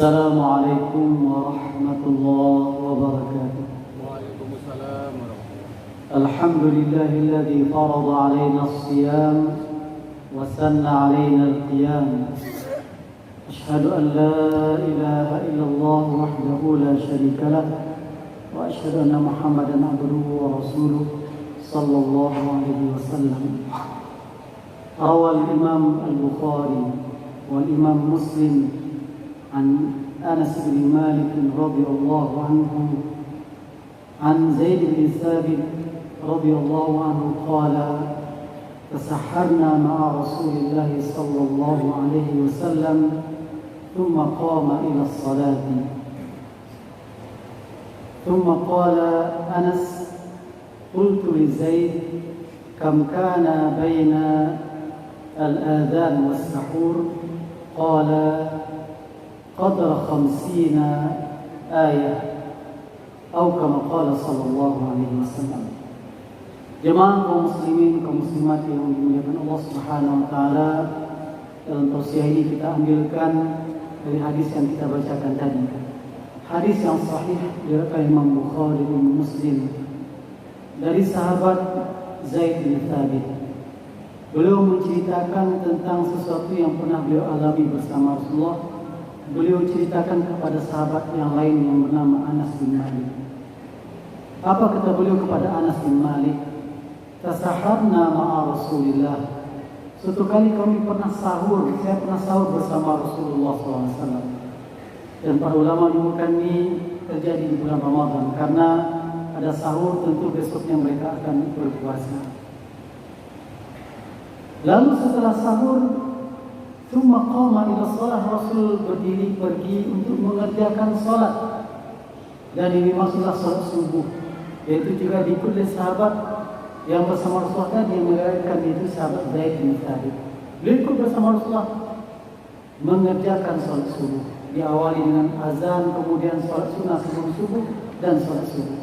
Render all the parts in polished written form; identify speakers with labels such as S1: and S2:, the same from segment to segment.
S1: السلام عليكم ورحمة الله وبركاته.
S2: وعليكم السلام ورحمة الله.
S1: الحمد لله الذي فرض علينا الصيام وسن علينا القيام. أشهد أن لا إله إلا الله وحده لا شريك له، وأشهد أن محمدا عبده ورسوله صلى الله عليه وسلم. روى الإمام البخاري والإمام مسلم عن أنس بن مالك رضي الله عنه عن زيد بن ثابت رضي الله عنه قال: تسحرنا مع رسول الله صلى الله عليه وسلم ثم قام إلى الصلاة. ثم قال أنس: قلت لزيد: كم كان بين الآذان والسحور؟ قال: قدر 50 آية أو كما قال صلى الله عليه وسلم. Jemaah kaum muslimin, kaum muslimat yang dimuliakan Allah Subhanahu wa taala, dalam tausiah ini kita ambilkan dari hadis yang kita bacakan tadi. Hadis yang sahih diriwayatkan Imam Bukhari dan Muslim dari sahabat Zaid bin Thabit. Beliau menceritakan tentang sesuatu yang pernah beliau alami bersama Rasulullah. Beliau ceritakan kepada sahabat yang lain yang bernama Anas bin Malik. Apa kata beliau kepada Anas bin Malik? Tasaharna ma'a Rasulillah. Suatu kali kami pernah sahur, saya pernah sahur bersama Rasulullah SAW. Dan para ulama menyebutkan ini terjadi di bulan Ramadan karena ada sahur, tentu besoknya mereka akan berpuasa. Lalu setelah sahur, Tsumma qama ila shalah, Rasul berdiri pergi untuk mengerjakan salat. Dan ini maksudlah salat subuh, yaitu juga diikut oleh sahabat yang bersama Rasulullah tadi, yang meriwayatkan itu sahabat Zaid bin Thabit. Beliau ikut bersama Rasulullah mengerjakan salat subuh. Diawali dengan azan, kemudian salat sunnah sebelum subuh dan salat subuh.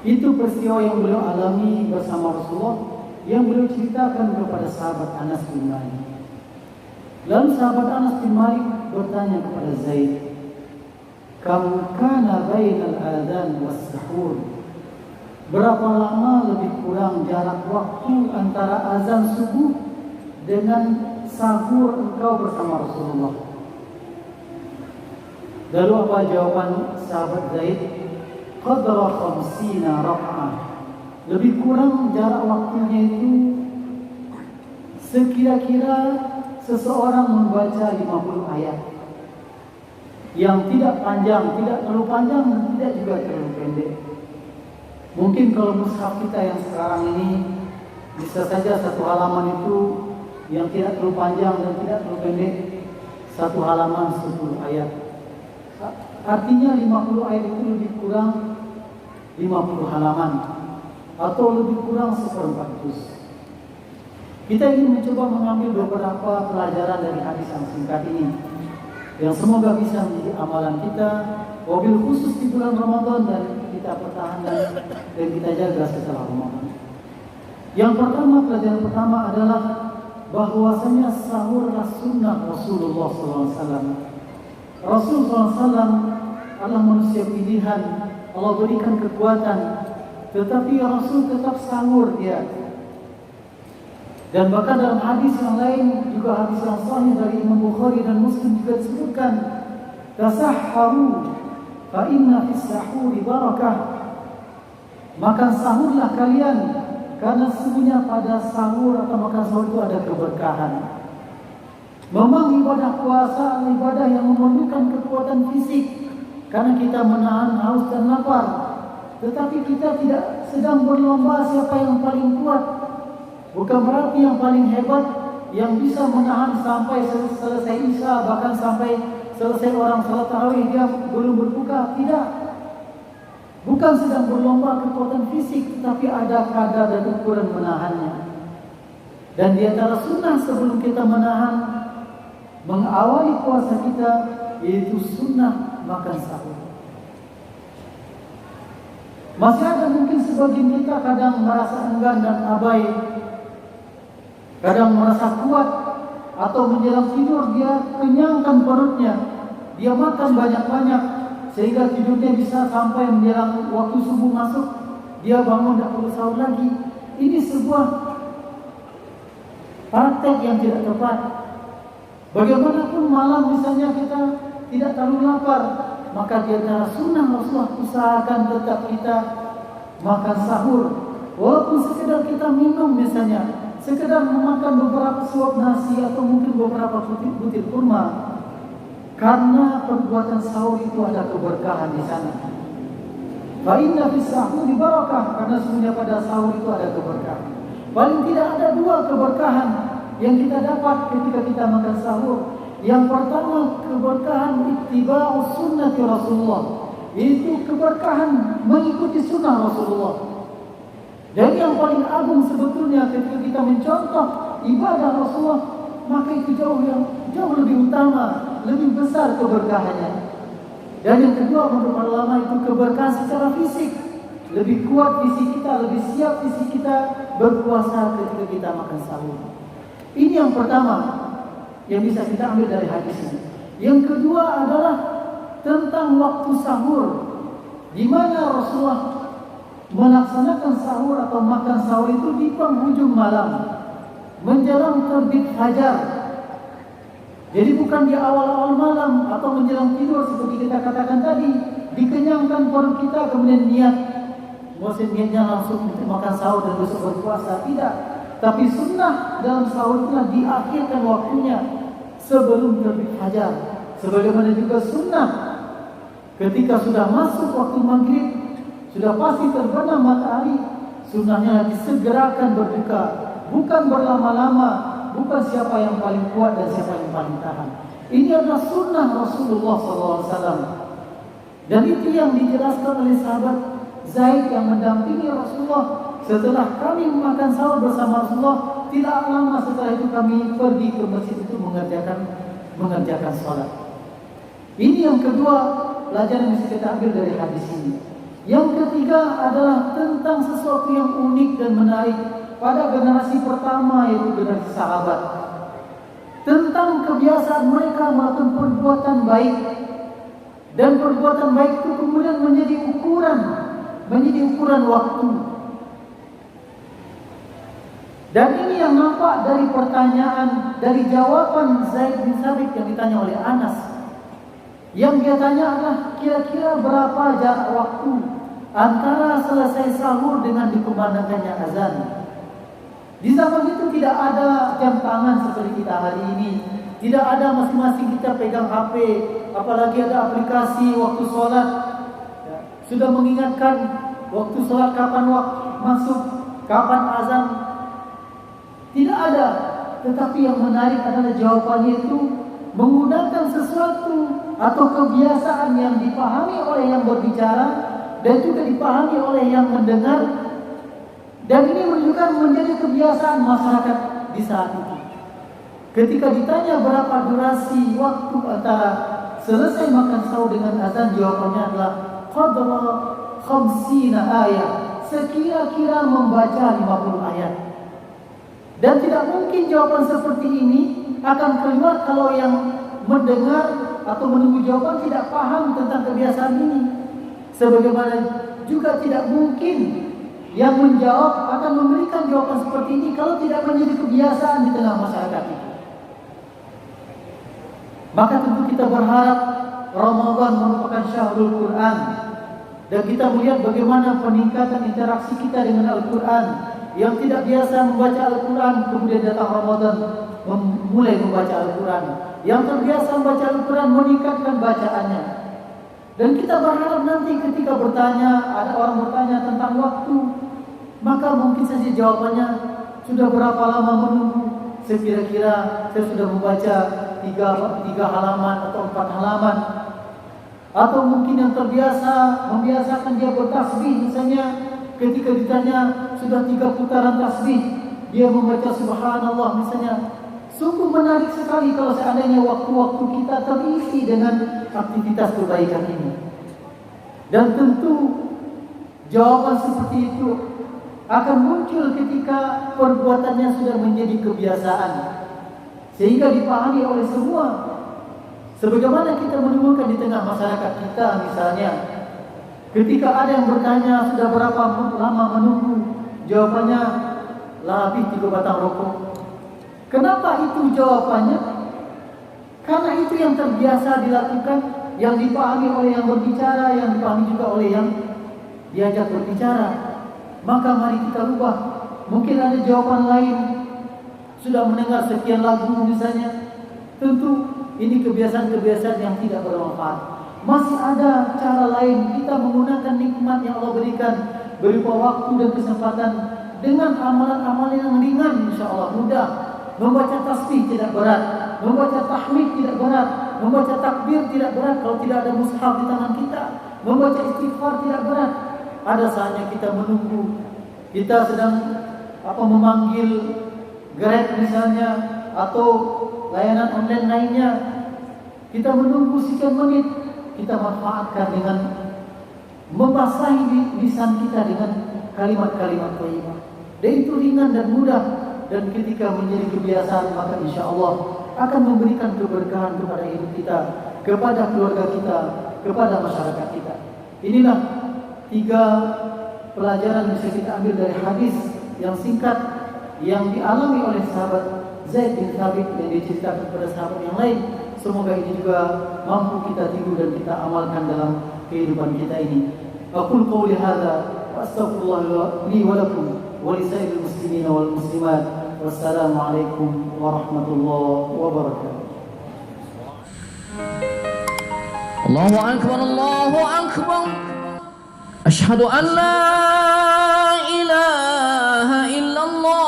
S1: Itu peristiwa yang beliau alami bersama Rasulullah, yang beliau ceritakan kepada sahabat Anas bin Malik. Lalu sahabat Anas bin Malik bertanya kepada Zaid, "Kam kana bainal adzan was sahur?" Berapa lama lebih kurang jarak waktu antara azan subuh dengan sahur engkau bersama Rasulullah? Lalu apa jawaban sahabat Zaid? Qadra 50 raka'ah. Lebih kurang jarak waktunya itu sekira-kira seseorang membaca 50 ayat yang tidak panjang, tidak terlalu panjang dan tidak juga terlalu pendek. Mungkin kalau mushaf kita yang sekarang ini bisa saja satu halaman itu yang tidak terlalu panjang dan tidak terlalu pendek, satu halaman 10 ayat. Artinya 50 ayat itu lebih kurang 50 halaman atau lebih kurang 1/4 juz. Kita ingin mencoba mengambil beberapa pelajaran dari hadis yang singkat ini, yang semoga bisa menjadi amalan kita, wabil khusus di bulan Ramadan, dan kita pertahankan dan kita jaga setelah Ramadan. Yang pertama, pelajaran pertama adalah bahwasanya sahurlah sunnah Rasulullah SAW. Rasulullah SAW adalah manusia pilihan, Allah berikan kekuatan, tetapi Rasul tetap sahur dia. Dan bahkan dalam hadis yang lain, juga hadis yang sahih dari Imam Bukhari dan Muslim juga disebutkan, tasahharu fa inna fis sahuri barakah. Makan sahurlah kalian, karena sesungguhnya pada sahur atau makan sahur itu ada keberkahan. Memang ibadah puasa adalah ibadah yang memerlukan kekuatan fisik, karena kita menahan haus dan lapar. Tetapi kita tidak sedang berlomba siapa yang paling kuat. Bukan berarti yang paling hebat yang bisa menahan sampai selesai Isya, bahkan sampai selesai orang salat tarawih dia belum berbuka. Tidak. Bukan sedang berlomba kekuatan fisik, tapi ada kadar dan ukuran menahannya. Dan di antara sunnah sebelum kita menahan, mengawali puasa kita, yaitu sunnah makan sahur. Masih ada mungkin sebagian kita kadang merasa enggan dan abai, kadang merasa kuat, atau menjelang tidur dia kenyangkan perutnya, dia makan banyak-banyak sehingga tidurnya bisa sampai menjelang waktu subuh masuk, dia bangun tidak perlu sahur lagi. Ini sebuah praktek yang tidak tepat. Bagaimanapun malam misalnya kita tidak terlalu lapar, maka di antara sunnah Rasulullah usahakan tetap kita makan sahur. Walaupun sekedar kita minum misalnya, sekedar memakan beberapa suap nasi atau mungkin beberapa butir kurma, karena perbuatan sahur itu ada keberkahan di sana. Fa inna fis sahuri barakah, karena sebenarnya pada sahur itu ada keberkahan. Paling tidak ada dua keberkahan yang kita dapat ketika kita makan sahur. Yang pertama, keberkahan ittiba'us sunnati Rasulullah, itu keberkahan mengikuti sunnah Rasulullah. Dan yang paling agung sebetulnya ketika kita mencontoh ibadah Rasulullah, maka itu jauh lebih utama, lebih besar keberkahannya. Dan yang kedua, menurut ulama itu keberkahan secara fisik. Lebih kuat fisik kita, lebih siap fisik kita berpuasa ketika kita makan sahur. Ini yang pertama yang bisa kita ambil dari hadis ini. Yang kedua adalah tentang waktu sahur, di mana Rasulullah melaksanakan sahur atau makan sahur itu di penghujung malam, menjelang terbit fajar. Jadi bukan di awal-awal malam atau menjelang tidur seperti kita katakan tadi, dikenyangkan perut kita kemudian niat, niatnya langsung untuk makan sahur dan besok berpuasa. Tidak. Tapi sunnah dalam sahur itulah diakhirkan waktunya sebelum terbit fajar. Sebagaimana juga sunnah ketika sudah masuk waktu maghrib, sudah pasti terbenam matahari, sunnahnya disegerakan berbuka, bukan berlama-lama, bukan siapa yang paling kuat dan siapa yang paling tahan. Ini adalah sunnah Rasulullah SAW. Dan itu yang dijelaskan oleh sahabat Zaid yang mendampingi Rasulullah. Setelah kami makan sahur bersama Rasulullah, tidak lama setelah itu kami pergi ke masjid itu mengerjakan sholat. Ini yang kedua pelajaran yang bisa kita ambil dari hadis ini. Yang ketiga adalah tentang sesuatu yang unik dan menarik pada generasi pertama, yaitu generasi sahabat. Tentang kebiasaan mereka melakukan perbuatan baik, dan perbuatan baik itu kemudian menjadi ukuran waktu. Dan ini yang nampak dari pertanyaan, dari jawaban Zaid bin Sabit yang ditanya oleh Anas. Yang dia tanya adalah kira-kira berapa jarak waktu antara selesai sahur dengan dikumandangkannya azan. Di zaman itu tidak ada jam tangan seperti kita hari ini. Tidak ada masing-masing kita pegang HP, apalagi ada aplikasi waktu sholat. Sudah mengingatkan waktu sholat kapan waktu masuk, kapan azan. Tidak ada. Tetapi yang menarik adalah jawabannya itu menggunakan sesuatu atau kebiasaan yang dipahami oleh yang berbicara dan juga dipahami oleh yang mendengar. Dan ini menunjukkan menjadi kebiasaan masyarakat di saat itu. Ketika ditanya berapa durasi waktu antara selesai makan sahur dengan azan, jawabannya adalah qadra 50 ayat, sekira-kira membaca 50 ayat. Dan tidak mungkin jawaban seperti ini akan keluar kalau yang mendengar atau menunggu jawaban tidak paham tentang kebiasaan ini. Sebagaimana juga tidak mungkin yang menjawab akan memberikan jawaban seperti ini kalau tidak menjadi kebiasaan di tengah masyarakat itu. Maka tentu kita berharap Ramadan merupakan syahrul Quran, dan kita melihat bagaimana peningkatan interaksi kita dengan Al-Quran. Yang tidak biasa membaca Al-Quran kemudian datang Ramadan mulai membaca Al-Quran. Yang terbiasa membaca Al-Quran meningkatkan bacaannya. Dan kita berharap nanti ketika ada orang bertanya tentang waktu, maka mungkin saja jawabannya sudah berapa lama menunggu. Sekira-kira saya sudah membaca 3 halaman atau 4 halaman. Atau mungkin yang membiasakan dia bertasbih misalnya, ketika ditanya sudah 3 putaran tasbih, dia membaca subhanallah misalnya. Sungguh menarik sekali kalau seandainya waktu-waktu kita terisi dengan aktivitas kebaikan ini. Dan tentu jawaban seperti itu akan muncul ketika perbuatannya sudah menjadi kebiasaan, sehingga dipahami oleh semua. Sebagaimana kita menemukan di tengah masyarakat kita misalnya, ketika ada yang bertanya sudah berapa lama menunggu, jawabannya lebih 3 batang rokok. Kenapa itu jawabannya? Karena itu yang terbiasa dilakukan, yang dipahami oleh yang berbicara, yang dipahami juga oleh yang diajak berbicara. Maka mari kita rubah. Mungkin ada jawaban lain. Sudah mendengar sekian lagu misalnya, tentu ini kebiasaan-kebiasaan yang tidak bermanfaat. Masih ada cara lain kita menggunakan nikmat yang Allah berikan berupa waktu dan kesempatan dengan amalan-amalan yang ringan, insya-Allah mudah. Membaca tasbih tidak berat, membaca tahmid tidak berat, membaca takbir tidak berat kalau tidak ada mushaf di tangan kita, membaca istighfar tidak berat. Ada saatnya kita menunggu, kita sedang memanggil Grab misalnya atau layanan online lainnya, kita menunggu sekian menit, kita manfaatkan dengan membasahi lisan kita dengan kalimat-kalimat thayyibah. Dan itu ringan dan mudah, dan ketika menjadi kebiasaan maka insya Allah akan memberikan keberkahan kepada hidup kita, kepada keluarga kita, kepada masyarakat kita. Inilah 3 pelajaran bisa kita ambil dari hadis yang singkat yang dialami oleh sahabat Zaid bin Thabit yang diceritakan kepada sahabat yang lain. Semoga ini juga mampu kita tiru dan kita amalkan dalam kehidupan kita ini. Aqul qouli hadza wa astaghfirullah li wa lakum wa li sa'iril muslimin wal muslimat. Wassalamu alaikum warahmatullahi wabarakatuh.
S3: Allahu akbar, Allahu akbar. Asyhadu an la ilaha illallah.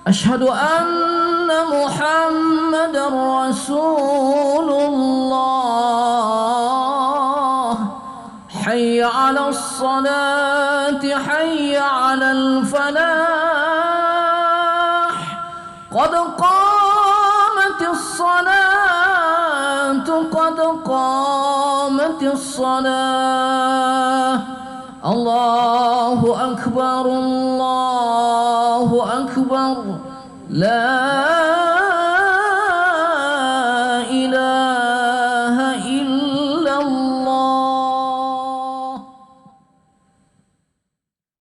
S3: Asyhadu anna Muhammadar Rasulullah. Hayya 'alas salati, hayya 'alal falah. Qad qamatis salatu, qad qamatis salah. Allahu akbar, Allahu akbar. La